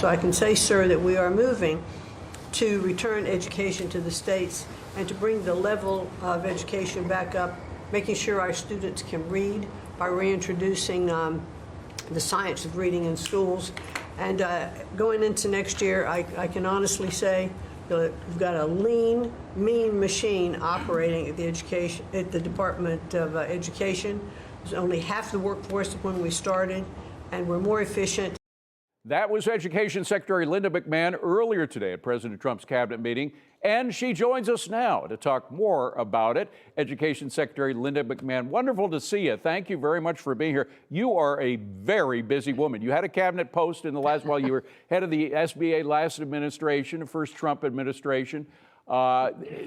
So I can say, sir, that we are moving to return education to the states and to bring the level of education back up, making sure our students can read by reintroducing the science of reading in schools. And going into next year, I can honestly say that we've got a lean, mean machine operating at the Department of Education. There's only half the workforce when we started, and we're more efficient. That was Education Secretary Linda McMahon earlier today at President Trump's cabinet meeting, and she joins us now to talk more about it. Education Secretary Linda McMahon, wonderful to see you. Thank you very much for being here. You are a very busy woman. You had a cabinet post in the last, while you were head of the SBA last administration, the first Trump administration.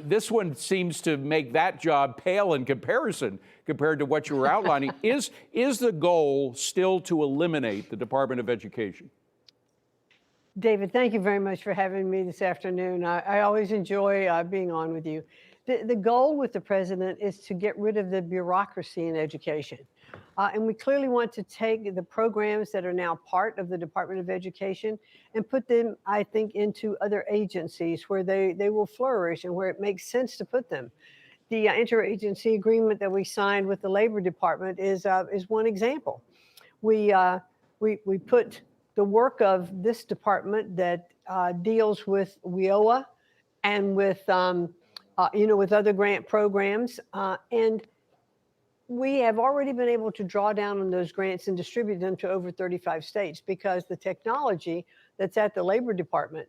This one seems to make that job pale in comparison compared to what you were outlining. Is the goal still to eliminate the Department of Education? David, thank you very much for having me this afternoon. I always enjoy being on with you. The goal with the president is to get rid of the bureaucracy in education. And we clearly want to take the programs that are now part of the Department of Education and put them, I think, into other agencies where they will flourish and where it makes sense to put them. The interagency agreement that we signed with the Labor Department is one example. We put the work of this department that deals with WIOA and with with other grant programs, and we have already been able to draw down on those grants and distribute them to over 35 states because the technology that's at the Labor Department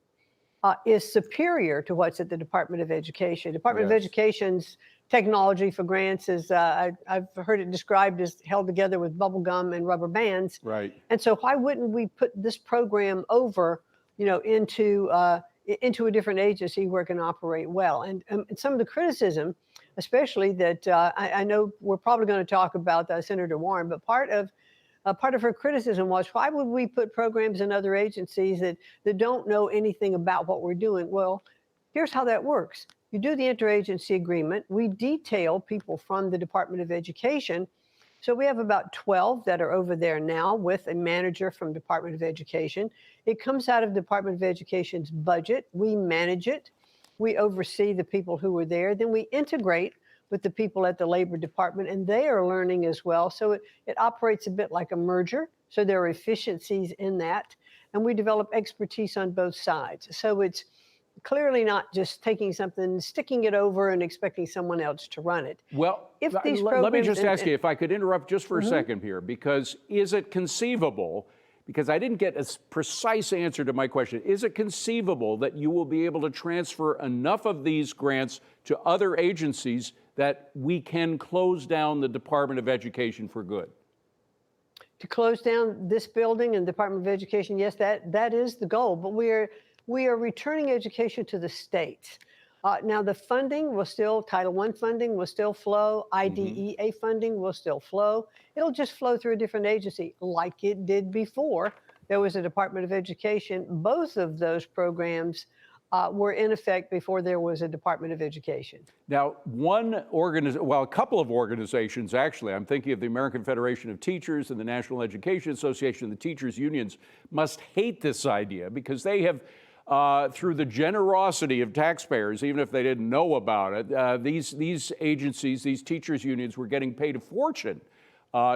is superior to what's at the Department of Education. Department of Education's technology for grants is, I've heard it described as held together with bubble gum and rubber bands. Right. And so why wouldn't we put this program over, into a different agency where it can operate well? And some of the criticism, especially that I know we're probably going to talk about Senator Warren, but part of her criticism was, why would we put programs in other agencies that don't know anything about what we're doing? Well, here's how that works. You do the interagency agreement. We detail people from the Department of Education. So we have about 12 that are over there now with a manager from Department of Education. It comes out of Department of Education's budget. We manage it. We oversee the people who are there. Then we integrate with the people at the Labor Department, and they are learning as well. So it operates a bit like a merger. So there are efficiencies in that. And we develop expertise on both sides. So it's clearly not just taking something, sticking it over and expecting someone else to run it. Well, let me just ask you, if I could interrupt just for a second here, because is it conceivable, because I didn't get a precise answer to my question, is it conceivable that you will be able to transfer enough of these grants to other agencies that we can close down the Department of Education for good? To close down this building and Department of Education, yes, that is the goal, but we are returning education to the states. Now, the funding will still, Title I funding will still flow, IDEA funding will still flow. It'll just flow through a different agency like it did before there was a Department of Education. Both of those programs were in effect before there was a Department of Education. Now, a couple of organizations, actually, I'm thinking of the American Federation of Teachers and the National Education Association, the teachers' unions, must hate this idea because they have, through the generosity of taxpayers, even if they didn't know about it, these agencies, these teachers' unions were getting paid a fortune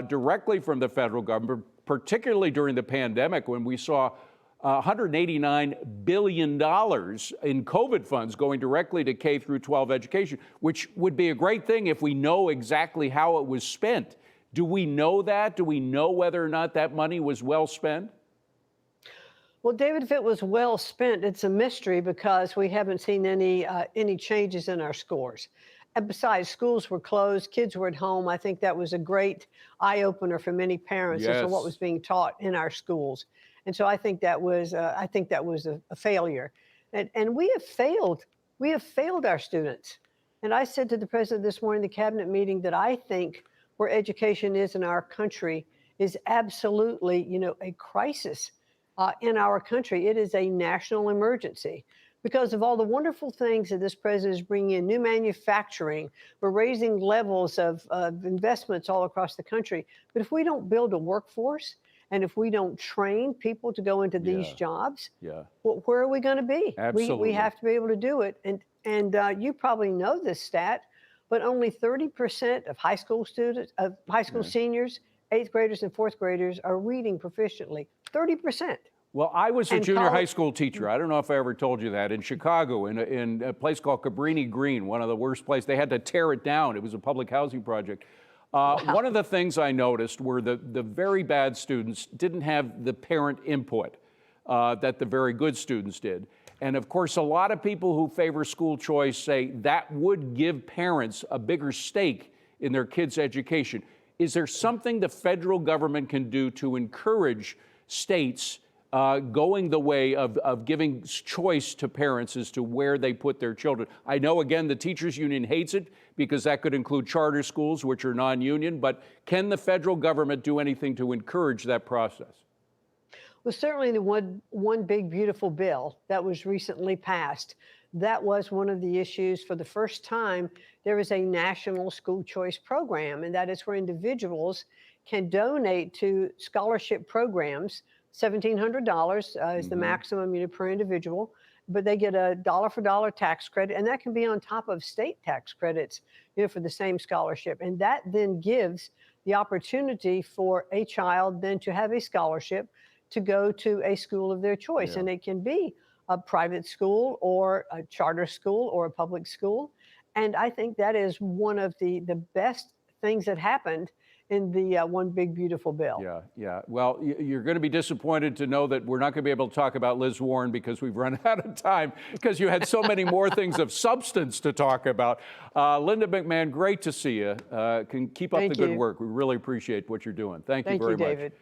directly from the federal government, particularly during the pandemic when we saw $189 billion in COVID funds going directly to K through 12 education, which would be a great thing if we know exactly how it was spent. Do we know that? Do we know whether or not that money was well spent? Well, David, if it was well spent, it's a mystery because we haven't seen any changes in our scores. And besides, schools were closed, kids were at home. I think that was a great eye-opener for many parents as to what was being taught in our schools. And so I think that was a failure. And we have failed. We have failed our students. And I said to the president this morning in the cabinet meeting that I think where education is in our country is absolutely, a crisis in our country. It is a national emergency because of all the wonderful things that this president is bringing in, new manufacturing. We're raising levels of investments all across the country. But if we don't build a workforce And if we don't train people to go into these Yeah. jobs, Yeah. well, where are we going to be? Absolutely. We have to be able to do it. And you probably know this stat, but only 30% of high school students, of high school seniors, eighth graders and fourth graders are reading proficiently. 30%. Well, I was a And junior high college- school teacher. I don't know if I ever told you that. In Chicago, in a place called Cabrini Green, one of the worst places. They had to tear it down. It was a public housing project. One of the things I noticed were the very bad students didn't have the parent input that the very good students did. And of course, a lot of people who favor school choice say that would give parents a bigger stake in their kids' education. Is there something the federal government can do to encourage states going the way of giving choice to parents as to where they put their children? I know, again, the teachers union hates it because that could include charter schools, which are non-union, but can the federal government do anything to encourage that process? Well, certainly the one big beautiful bill that was recently passed, that was one of the issues. For the first time, there is a national school choice program, and that is where individuals can donate to scholarship programs. $1,700 is the maximum per individual, but they get a dollar for dollar tax credit, and that can be on top of state tax credits, for the same scholarship. And that then gives the opportunity for a child then to have a scholarship to go to a school of their choice. Yeah. And it can be a private school or a charter school or a public school. And I think that is one of the best things that happened in the one big beautiful bill. Yeah, yeah. Well, you're going to be disappointed to know that we're not going to be able to talk about Liz Warren because we've run out of time because you had so many more things of substance to talk about. Linda McMahon, great to see you. Can keep up the good work. We really appreciate what you're doing. Thank you very much. Thank you, David.